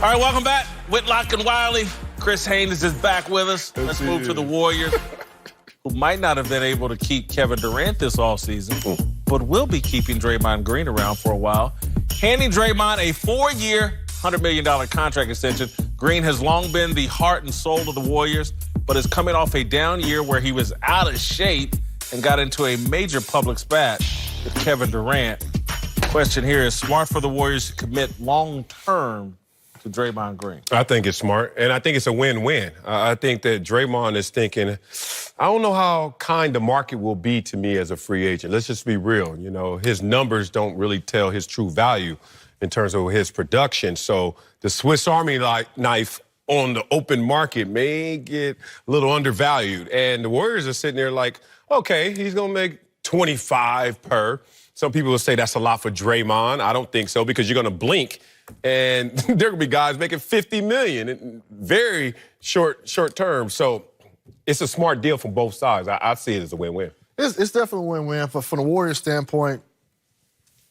All right, welcome back. Whitlock and Wiley. Chris Haynes is back with us. Let's move to the Warriors, who might not have been able to keep Kevin Durant this offseason, but will be keeping Draymond Green around for a while. Handing Draymond a 4-year, $100 million contract extension. Green has long been the heart and soul of the Warriors, but is coming off a down year where he was out of shape and got into a major public spat with Kevin Durant. Question here is smart for the Warriors to commit long-term to Draymond Green? I think it's smart, and I think it's a win-win. I think that Draymond is thinking, I don't know how kind the market will be to me as a free agent. Let's just be real. You know, his numbers don't really tell his true value in terms of his production. So the Swiss Army knife on the open market may get a little undervalued. And the Warriors are sitting there like, okay, he's going to make 25 per. Some people will say that's a lot for Draymond. I don't think so, because you're going to blink and there could be guys making $50 million in very short term. So it's a smart deal from both sides. I see it as a win-win. It's definitely a win-win. From the Warriors standpoint,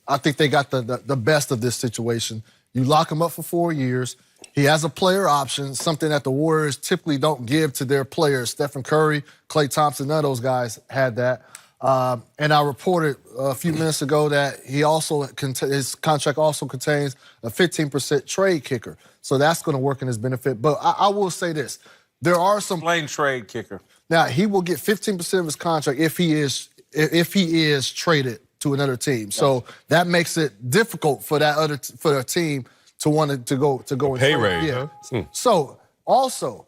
I think they got the best of this situation. You lock him up for 4 years. He has a player option, something that the Warriors typically don't give to their players. Stephen Curry, Klay Thompson, none of those guys had that. And I reported a few minutes ago that his contract also contains a 15% trade kicker. So that's going to work in his benefit. But I will say this. There are some... Plain trade kicker. Now, he will get 15% of his contract if he is traded to another team. So that makes it difficult for the team to want to go and pay trade. raise. Yeah. Huh? So also,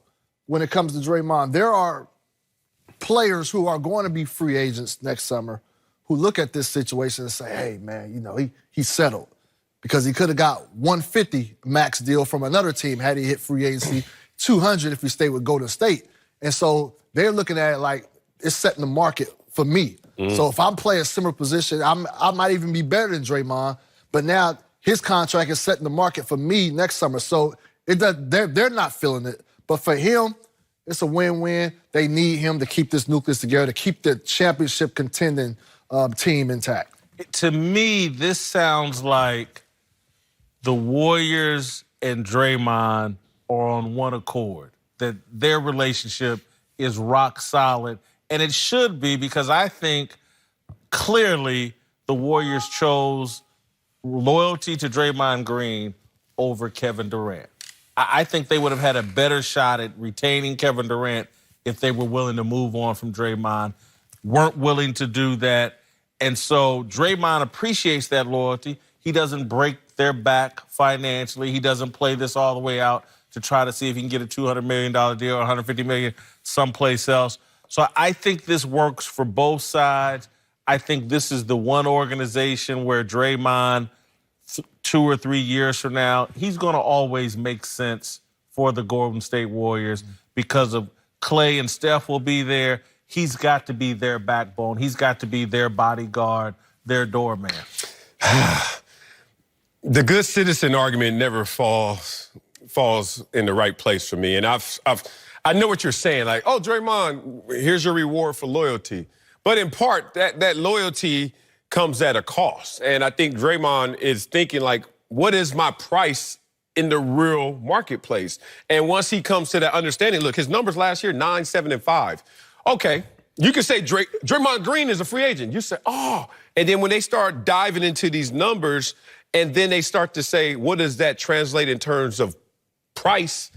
when it comes to Draymond, there are players who are going to be free agents next summer who look at this situation and say, hey, man, you know, he's settled because he could have got $150 max deal from another team had he hit free agency, $200 if he stayed with Golden State. And so they're looking at it like it's setting the market for me. So if I'm playing a similar position, I might even be better than Draymond, but now his contract is setting the market for me next summer. So they're not feeling it. But for him, it's a win-win. They need him to keep this nucleus together, to keep the championship contending team intact. To me, this sounds like the Warriors and Draymond are on one accord, that their relationship is rock solid. And it should be, because I think clearly the Warriors chose loyalty to Draymond Green over Kevin Durant. I think they would have had a better shot at retaining Kevin Durant if they were willing to move on from Draymond, weren't willing to do that. And so Draymond appreciates that loyalty. He doesn't break their back financially. He doesn't play this all the way out to try to see if he can get a $200 million deal or $150 million someplace else. So I think this works for both sides. I think this is the one organization where Draymond, 2 or 3 years from now, he's going to always make sense for the Golden State Warriors because of Klay and Steph will be there. He's got to be their backbone. He's got to be their bodyguard, their doorman. The good citizen argument never falls in the right place for me. And I know what you're saying. Like, oh, Draymond, here's your reward for loyalty. But in part, that loyalty comes at a cost. And I think Draymond is thinking, like, what is my price in the real marketplace? And once he comes to that understanding, look, his numbers last year, 9, 7, and 5. Okay, you can say Draymond Green is a free agent. You say, oh. And then when they start diving into these numbers and then they start to say, what does that translate in terms of price?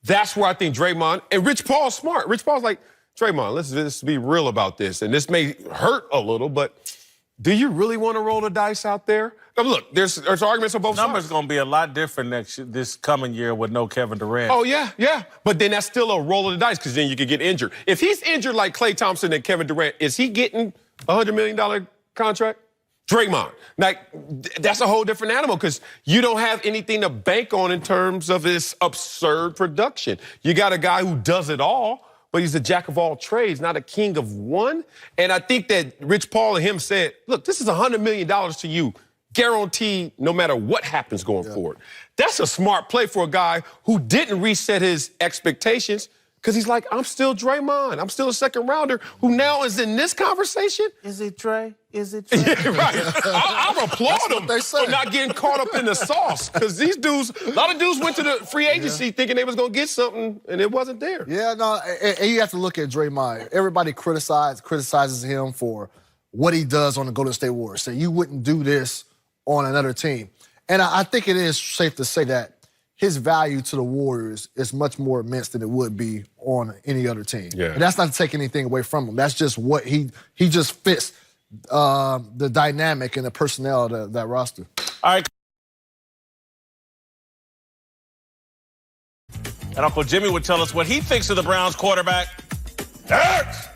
That's where I think Draymond and Rich Paul's smart. Rich Paul's like, Draymond, let's be real about this. And this may hurt a little, but do you really want to roll the dice out there? Now, look, there's arguments on both sides. Numbers going to be a lot different this coming year with no Kevin Durant. Oh, yeah. But then that's still a roll of the dice because then you could get injured. If he's injured like Klay Thompson and Kevin Durant, is he getting a $100 million contract? Draymond. Like, that's a whole different animal because you don't have anything to bank on in terms of his absurd production. You got a guy who does it all, but he's a jack of all trades, not a king of one. And I think that Rich Paul and him said, look, this is $100 million to you, guaranteed no matter what happens going forward. That's a smart play for a guy who didn't reset his expectations Because he's like, I'm still Draymond. I'm still a second rounder who now is in this conversation. Is it Dre? Is it Dre? Yeah, right. I applaud them they say. for not getting caught up in the sauce. Because these dudes, a lot of dudes went to the free agency thinking they was going to get something, and it wasn't there. Yeah, no, and you have to look at Draymond. Everybody criticizes him for what he does on the Golden State Warriors. Say, you wouldn't do this on another team. And I think it is safe to say that his value to the Warriors is much more immense than it would be on any other team. Yeah. And that's not to take anything away from him. That's just what he just fits the dynamic and the personnel of that roster. All right. And Uncle Jimmy would tell us what he thinks of the Browns quarterback. Next!